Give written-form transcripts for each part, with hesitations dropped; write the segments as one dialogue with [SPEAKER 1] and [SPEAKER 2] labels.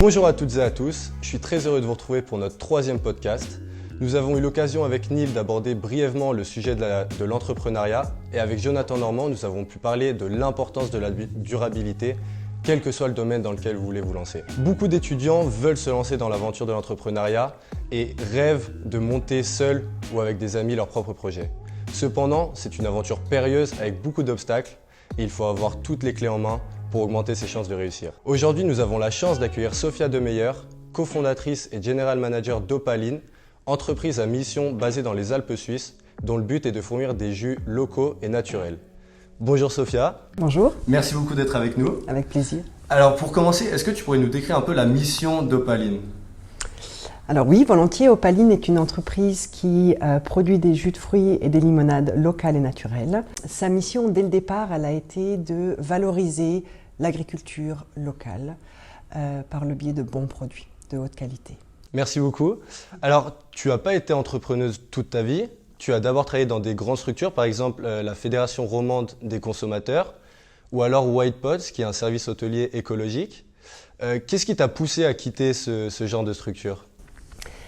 [SPEAKER 1] Bonjour à toutes et à tous, je suis très heureux de vous retrouver pour notre troisième podcast. Nous avons eu l'occasion avec Neil d'aborder brièvement le sujet de l'entrepreneuriat et avec Jonathan Normand, nous avons pu parler de l'importance de la durabilité, quel que soit le domaine dans lequel vous voulez vous lancer. Beaucoup d'étudiants veulent se lancer dans l'aventure de l'entrepreneuriat et rêvent de monter seuls ou avec des amis leur propre projet. Cependant, c'est une aventure périlleuse avec beaucoup d'obstacles et il faut avoir toutes les clés en main pour augmenter ses chances de réussir. Aujourd'hui, nous avons la chance d'accueillir Sophia Demeyer, cofondatrice et general manager d'Opaline, entreprise à mission basée dans les Alpes suisses, dont le but est de fournir des jus locaux et naturels. Bonjour Sophia.
[SPEAKER 2] Bonjour.
[SPEAKER 1] Merci beaucoup d'être avec nous.
[SPEAKER 2] Avec plaisir.
[SPEAKER 1] Alors pour commencer, est-ce que tu pourrais nous décrire un peu la mission d'Opaline ?
[SPEAKER 2] Alors oui, volontiers. Opaline est une entreprise qui produit des jus de fruits et des limonades locales et naturelles. Sa mission, dès le départ, elle a été de valoriser l'agriculture locale par le biais de bons produits de haute qualité.
[SPEAKER 1] Merci beaucoup. Alors, tu n'as pas été entrepreneuse toute ta vie. Tu as d'abord travaillé dans des grandes structures, par exemple la Fédération romande des consommateurs ou alors White Pods, qui est un service hôtelier écologique. Qu'est-ce qui t'a poussé à quitter ce genre de structure ?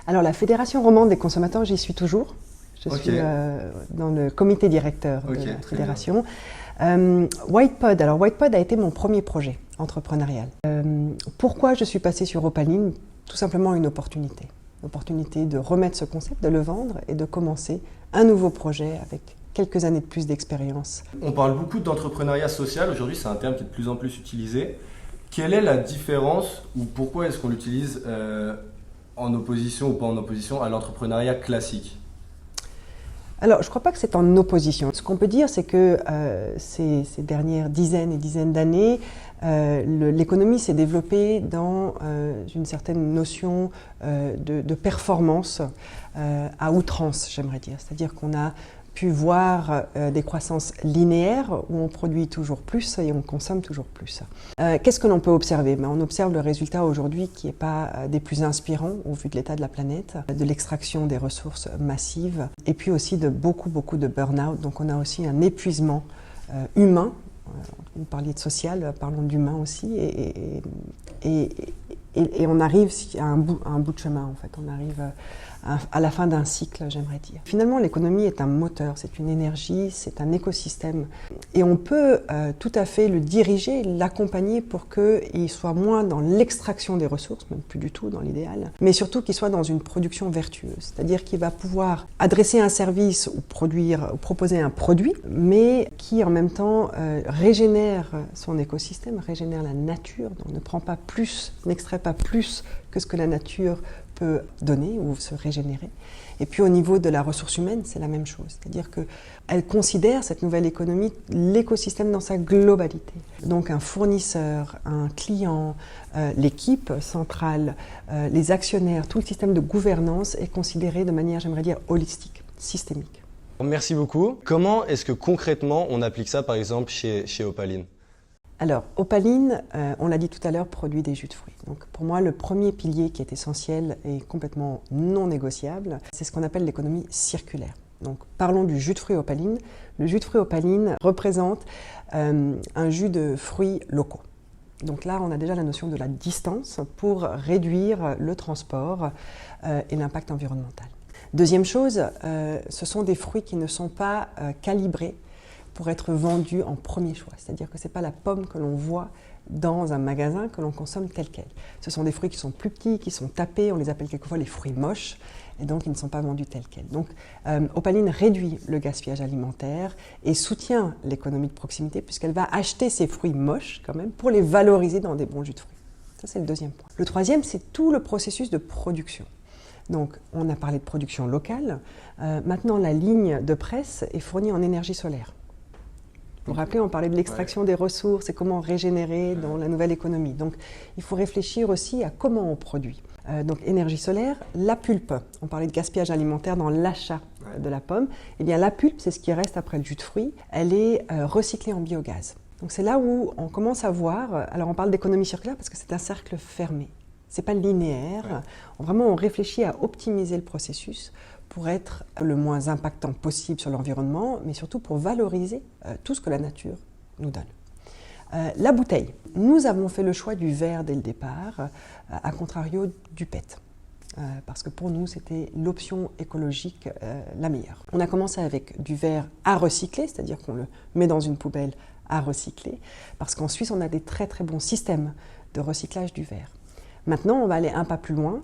[SPEAKER 2] Alors, la Fédération romande des consommateurs, j'y suis toujours. Je suis dans le comité directeur de la fédération. White Pod a été mon premier projet entrepreneurial. Pourquoi je suis passée sur Opaline ? Tout simplement une opportunité. L'opportunité de remettre ce concept, de le vendre et de commencer un nouveau projet avec quelques années de plus d'expérience.
[SPEAKER 1] On parle beaucoup d'entrepreneuriat social. Aujourd'hui, c'est un terme qui est de plus en plus utilisé. Quelle est la différence ou pourquoi est-ce qu'on l'utilise en opposition ou pas en opposition à l'entrepreneuriat classique ?
[SPEAKER 2] Alors, je ne crois pas que c'est en opposition. Ce qu'on peut dire, c'est que ces dernières dizaines et dizaines d'années, l'économie s'est développée dans une certaine notion de performance à outrance, j'aimerais dire. C'est-à-dire qu'on a pu voir des croissances linéaires où on produit toujours plus et on consomme toujours plus. Qu'est-ce que l'on peut observer ? On observe le résultat aujourd'hui qui n'est pas des plus inspirants au vu de l'état de la planète, de l'extraction des ressources massives et puis aussi de beaucoup de burn-out. Donc on a aussi un épuisement humain. Vous parliez de social, parlons d'humain aussi. Et on arrive à un bout de chemin en fait. On arrive à la fin d'un cycle, j'aimerais dire. Finalement, l'économie est un moteur, c'est une énergie, c'est un écosystème. Et on peut tout à fait le diriger, l'accompagner pour qu'il soit moins dans l'extraction des ressources, même plus du tout dans l'idéal, mais surtout qu'il soit dans une production vertueuse. C'est-à-dire qu'il va pouvoir adresser un service ou proposer un produit, mais qui en même temps régénère son écosystème, régénère la nature, donc n'extrait pas plus que ce que la nature peut donner ou se régénérer. Et puis au niveau de la ressource humaine, c'est la même chose. C'est-à-dire qu'elle considère, cette nouvelle économie, l'écosystème dans sa globalité. Donc un fournisseur, un client, l'équipe centrale, les actionnaires, tout le système de gouvernance est considéré de manière, j'aimerais dire, holistique, systémique.
[SPEAKER 1] Merci beaucoup. Comment est-ce que concrètement on applique ça par exemple chez Opaline ?
[SPEAKER 2] Alors, Opaline, on l'a dit tout à l'heure, produit des jus de fruits. Donc, pour moi, le premier pilier qui est essentiel et complètement non négociable, c'est ce qu'on appelle l'économie circulaire. Donc, parlons du jus de fruits Opaline. Le jus de fruits Opaline représente un jus de fruits locaux. Donc là, on a déjà la notion de la distance pour réduire le transport et l'impact environnemental. Deuxième chose, ce sont des fruits qui ne sont pas calibrés pour être vendus en premier choix. C'est-à-dire que ce n'est pas la pomme que l'on voit dans un magasin que l'on consomme telle qu'elle. Ce sont des fruits qui sont plus petits, qui sont tapés, on les appelle quelquefois les fruits moches, et donc ils ne sont pas vendus tels quels. Donc Opaline réduit le gaspillage alimentaire et soutient l'économie de proximité puisqu'elle va acheter ces fruits moches quand même pour les valoriser dans des bons jus de fruits. Ça, c'est le deuxième point. Le troisième, c'est tout le processus de production. Donc, on a parlé de production locale. Maintenant, la ligne de presse est fournie en énergie solaire. Vous vous rappelez, on parlait de l'extraction des ressources et comment régénérer dans la nouvelle économie. Donc, il faut réfléchir aussi à comment on produit. Donc, énergie solaire, la pulpe. On parlait de gaspillage alimentaire dans l'achat de la pomme. Eh bien, la pulpe, c'est ce qui reste après le jus de fruits. Elle est recyclée en biogaz. Donc, c'est là où on commence à voir. Alors, on parle d'économie circulaire parce que c'est un cercle fermé. Ce n'est pas linéaire. Vraiment, on réfléchit à optimiser le processus pour être le moins impactant possible sur l'environnement, mais surtout pour valoriser tout ce que la nature nous donne. La bouteille. Nous avons fait le choix du verre dès le départ, à contrario du PET. Parce que pour nous, c'était l'option écologique la meilleure. On a commencé avec du verre à recycler, c'est-à-dire qu'on le met dans une poubelle à recycler, parce qu'en Suisse, on a des très très bons systèmes de recyclage du verre. Maintenant, on va aller un pas plus loin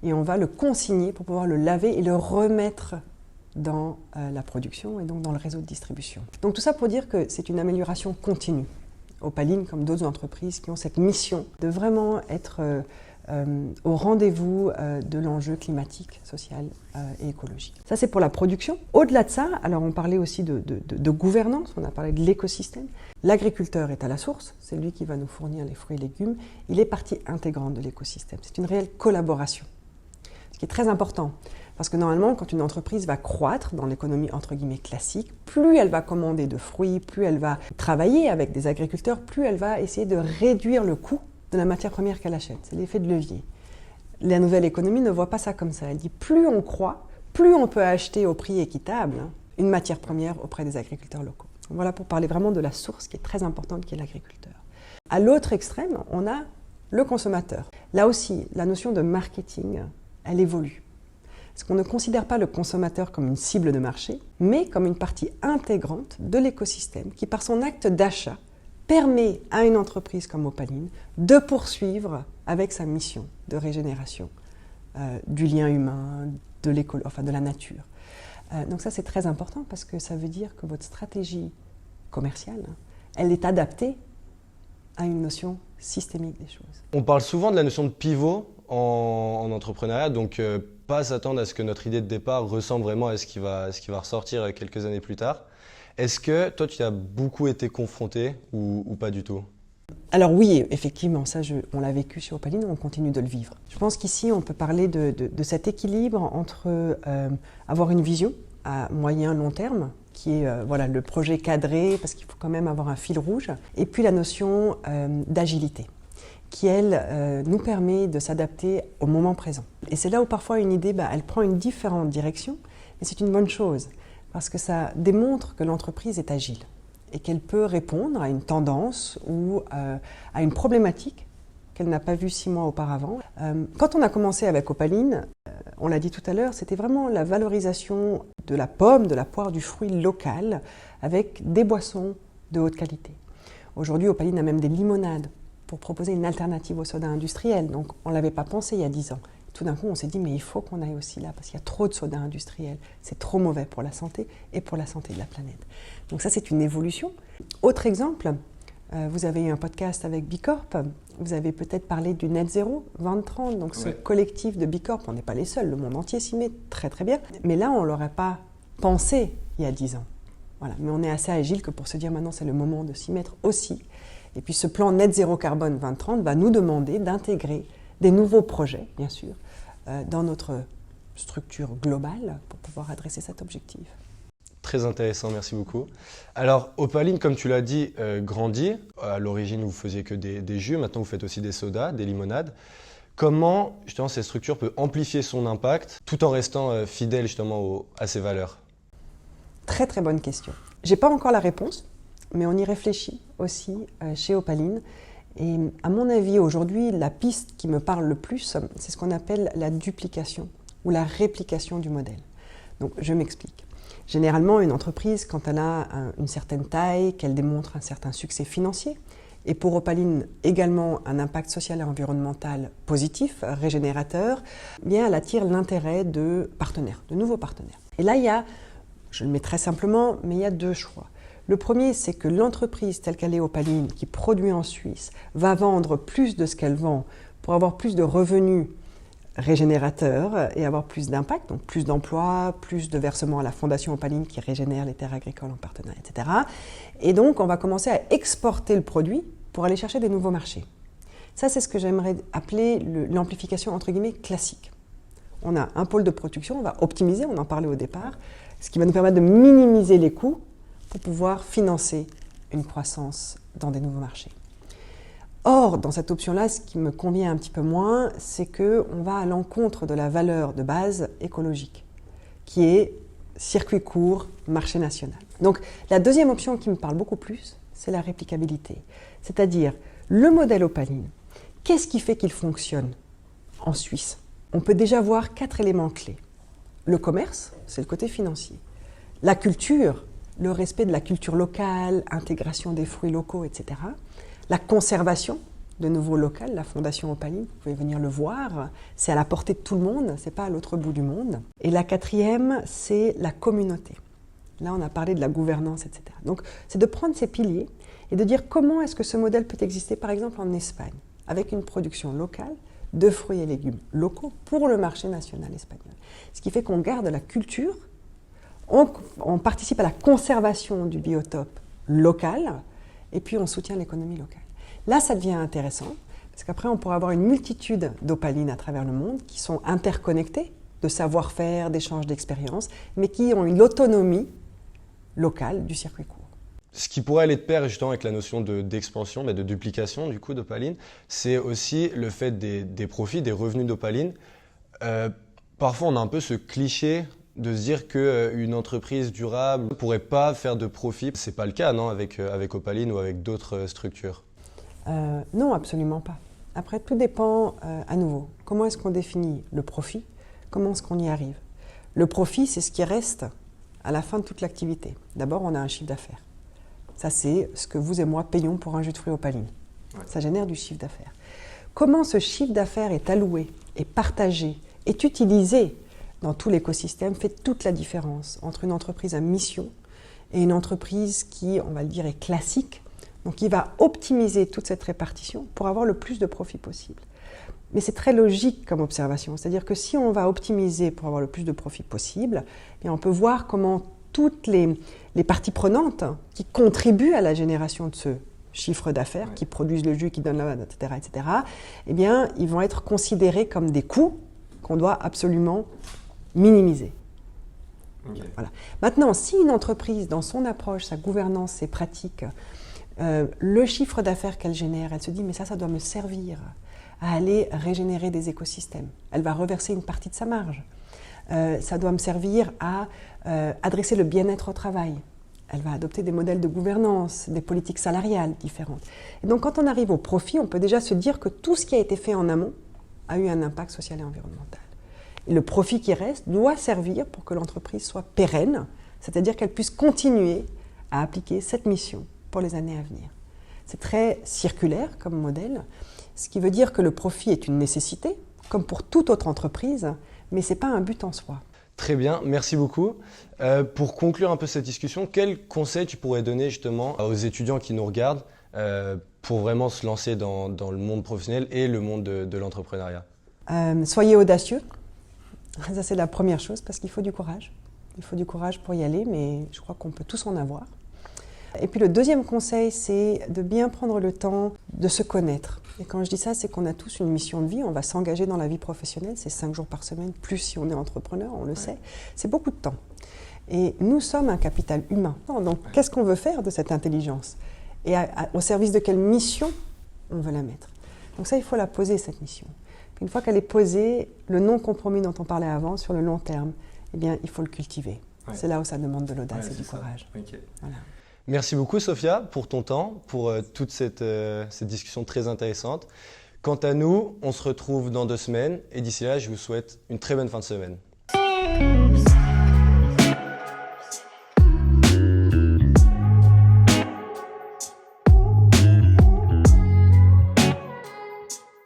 [SPEAKER 2] et on va le consigner pour pouvoir le laver et le remettre dans la production et donc dans le réseau de distribution. Donc tout ça pour dire que c'est une amélioration continue. Opaline, comme d'autres entreprises qui ont cette mission de vraiment être au rendez-vous de l'enjeu climatique, social et écologique. Ça, c'est pour la production. Au-delà de ça, alors on parlait aussi de gouvernance, on a parlé de l'écosystème. L'agriculteur est à la source, c'est lui qui va nous fournir les fruits et légumes. Il est partie intégrante de l'écosystème. C'est une réelle collaboration, ce qui est très important. Parce que normalement, quand une entreprise va croître dans l'économie entre guillemets classique, plus elle va commander de fruits, plus elle va travailler avec des agriculteurs, plus elle va essayer de réduire le coût de la matière première qu'elle achète. C'est l'effet de levier. La nouvelle économie ne voit pas ça comme ça. Elle dit plus on croît, plus on peut acheter au prix équitable une matière première auprès des agriculteurs locaux. Voilà pour parler vraiment de la source qui est très importante, qui est l'agriculteur. À l'autre extrême, on a le consommateur. Là aussi, la notion de marketing, elle évolue. Parce qu'on ne considère pas le consommateur comme une cible de marché, mais comme une partie intégrante de l'écosystème qui, par son acte d'achat, permet à une entreprise comme Opaline de poursuivre avec sa mission de régénération du lien humain, de la nature. Donc ça, c'est très important parce que ça veut dire que votre stratégie commerciale, elle est adaptée à une notion systémique des choses.
[SPEAKER 1] On parle souvent de la notion de pivot en entrepreneuriat, donc pas s'attendre à ce que notre idée de départ ressemble vraiment à ce qui va ressortir quelques années plus tard. Est-ce que toi, tu as beaucoup été confronté ou pas du tout ?
[SPEAKER 2] Alors oui, effectivement, ça, on l'a vécu chez Opaline, on continue de le vivre. Je pense qu'ici, on peut parler de cet équilibre entre avoir une vision à moyen long terme, qui est le projet cadré, parce qu'il faut quand même avoir un fil rouge, et puis la notion d'agilité, qui, elle, nous permet de s'adapter au moment présent. Et c'est là où parfois une idée, elle prend une différente direction, mais c'est une bonne chose, parce que ça démontre que l'entreprise est agile et qu'elle peut répondre à une tendance ou à une problématique qu'elle n'a pas vue 6 mois auparavant. Quand on a commencé avec Opaline, on l'a dit tout à l'heure, c'était vraiment la valorisation de la pomme, de la poire, du fruit local avec des boissons de haute qualité. Aujourd'hui, Opaline a même des limonades pour proposer une alternative au soda industriel. Donc, on ne l'avait pas pensé il y a 10 ans. Tout d'un coup, on s'est dit, mais il faut qu'on aille aussi là, parce qu'il y a trop de soda industriel. C'est trop mauvais pour la santé et pour la santé de la planète. Donc ça, c'est une évolution. Autre exemple, vous avez eu un podcast avec Bicorp. Vous avez peut-être parlé du Net Zéro 2030, donc ce collectif de Bicorp. On n'est pas les seuls, le monde entier s'y met très très bien. Mais là, on ne l'aurait pas pensé il y a 10 ans. Voilà. Mais on est assez agile que pour se dire maintenant, c'est le moment de s'y mettre aussi. Et puis ce plan Net Zéro Carbone 2030 va nous demander d'intégrer des nouveaux projets, bien sûr, dans notre structure globale pour pouvoir adresser cet objectif.
[SPEAKER 1] Très intéressant, merci beaucoup. Alors, Opaline, comme tu l'as dit, grandit. À l'origine, vous faisiez que des jus, maintenant vous faites aussi des sodas, des limonades. Comment, justement, cette structure peut amplifier son impact tout en restant fidèle, justement, à ses valeurs ?
[SPEAKER 2] Très, très bonne question. Je n'ai pas encore la réponse, mais on y réfléchit aussi chez Opaline. Et à mon avis, aujourd'hui, la piste qui me parle le plus, c'est ce qu'on appelle la duplication ou la réplication du modèle. Donc, je m'explique. Généralement, une entreprise, quand elle a une certaine taille, qu'elle démontre un certain succès financier, et pour Opaline également un impact social et environnemental positif, régénérateur, bien elle attire l'intérêt de partenaires, de nouveaux partenaires. Et là, il y a, je le mets très simplement, mais il y a 2 choix. Le premier, c'est que l'entreprise telle qu'elle est Opaline, qui produit en Suisse, va vendre plus de ce qu'elle vend pour avoir plus de revenus régénérateurs et avoir plus d'impact, donc plus d'emplois, plus de versements à la Fondation Opaline qui régénère les terres agricoles en partenariat, etc. Et donc, on va commencer à exporter le produit pour aller chercher des nouveaux marchés. Ça, c'est ce que j'aimerais appeler l'amplification entre guillemets classique. On a un pôle de production, on va optimiser, on en parlait au départ, ce qui va nous permettre de minimiser les coûts pour pouvoir financer une croissance dans des nouveaux marchés. Or, dans cette option-là, ce qui me convient un petit peu moins, c'est qu'on va à l'encontre de la valeur de base écologique, qui est circuit court, marché national. Donc, la deuxième option qui me parle beaucoup plus, c'est la réplicabilité. C'est-à-dire, le modèle Opaline, qu'est-ce qui fait qu'il fonctionne en Suisse? On peut déjà voir 4 éléments clés. Le commerce, c'est le côté financier. La culture, le respect de la culture locale, intégration des fruits locaux, etc. La conservation, de nouveau local, la Fondation Opaline, vous pouvez venir le voir, c'est à la portée de tout le monde, c'est pas à l'autre bout du monde. Et la 4e, c'est la communauté. Là, on a parlé de la gouvernance, etc. Donc, c'est de prendre ces piliers et de dire comment est-ce que ce modèle peut exister, par exemple en Espagne, avec une production locale de fruits et légumes locaux pour le marché national espagnol. Ce qui fait qu'on garde la culture, on participe à la conservation du biotope local et puis on soutient l'économie locale. Là, ça devient intéressant parce qu'après, on pourra avoir une multitude d'opalines à travers le monde qui sont interconnectées de savoir-faire, d'échanges d'expériences, mais qui ont une autonomie locale du circuit court.
[SPEAKER 1] Ce qui pourrait aller de pair justement avec la notion d'expansion, mais de duplication du coup d'Opaline, c'est aussi le fait des profits, des revenus d'Opaline. Parfois, on a un peu ce cliché de se dire qu'une entreprise durable ne pourrait pas faire de profit. Ce n'est pas le cas, non, avec Opaline ou avec d'autres structures?
[SPEAKER 2] Non, absolument pas. Après, tout dépend à nouveau. Comment est-ce qu'on définit le profit? Comment est-ce qu'on y arrive? Le profit, c'est ce qui reste à la fin de toute l'activité. D'abord, on a un chiffre d'affaires. Ça, c'est ce que vous et moi payons pour un jus de fruits Opaline. Ouais. Ça génère du chiffre d'affaires. Comment ce chiffre d'affaires est alloué, est partagé, est utilisé dans tout l'écosystème fait toute la différence entre une entreprise à mission et une entreprise qui, on va le dire, est classique. Donc, il va optimiser toute cette répartition pour avoir le plus de profit possible. Mais c'est très logique comme observation. C'est-à-dire que si on va optimiser pour avoir le plus de profit possible, eh bien on peut voir comment toutes les parties prenantes qui contribuent à la génération de ce chiffre d'affaires, qui produisent le jus, qui donnent la etc., eh bien, ils vont être considérés comme des coûts qu'on doit absolument minimiser. Okay. Voilà. Maintenant, si une entreprise, dans son approche, sa gouvernance, ses pratiques, le chiffre d'affaires qu'elle génère, elle se dit mais ça doit me servir à aller régénérer des écosystèmes. Elle va reverser une partie de sa marge. Ça doit me servir à adresser le bien-être au travail. Elle va adopter des modèles de gouvernance, des politiques salariales différentes. Et donc quand on arrive au profit, on peut déjà se dire que tout ce qui a été fait en amont a eu un impact social et environnemental. Et le profit qui reste doit servir pour que l'entreprise soit pérenne, c'est-à-dire qu'elle puisse continuer à appliquer cette mission pour les années à venir. C'est très circulaire comme modèle, ce qui veut dire que le profit est une nécessité, comme pour toute autre entreprise, mais ce n'est pas un but en soi.
[SPEAKER 1] Très bien, merci beaucoup. Pour conclure un peu cette discussion, quels conseils tu pourrais donner justement aux étudiants qui nous regardent pour vraiment se lancer dans le monde professionnel et le monde de l'entrepreneuriat?
[SPEAKER 2] Soyez audacieux, ça c'est la première chose, parce qu'il faut du courage. Il faut du courage pour y aller, mais je crois qu'on peut tous en avoir. Et puis le deuxième conseil, c'est de bien prendre le temps de se connaître. Et quand je dis ça, c'est qu'on a tous une mission de vie, on va s'engager dans la vie professionnelle, c'est 5 jours par semaine, plus si on est entrepreneur, on le sait. C'est beaucoup de temps. Et nous sommes un capital humain. Donc qu'est-ce qu'on veut faire de cette intelligence? Et au service de quelle mission on veut la mettre? Donc ça, il faut la poser, cette mission. Puis une fois qu'elle est posée, le non-compromis dont on parlait avant, sur le long terme, eh bien, il faut le cultiver. Ouais. C'est là où ça demande de l'audace et du courage.
[SPEAKER 1] Okay. Voilà. Merci beaucoup Sophia pour ton temps, pour toute cette discussion très intéressante. Quant à nous, on se retrouve dans 2 semaines et d'ici là, je vous souhaite une très bonne fin de semaine.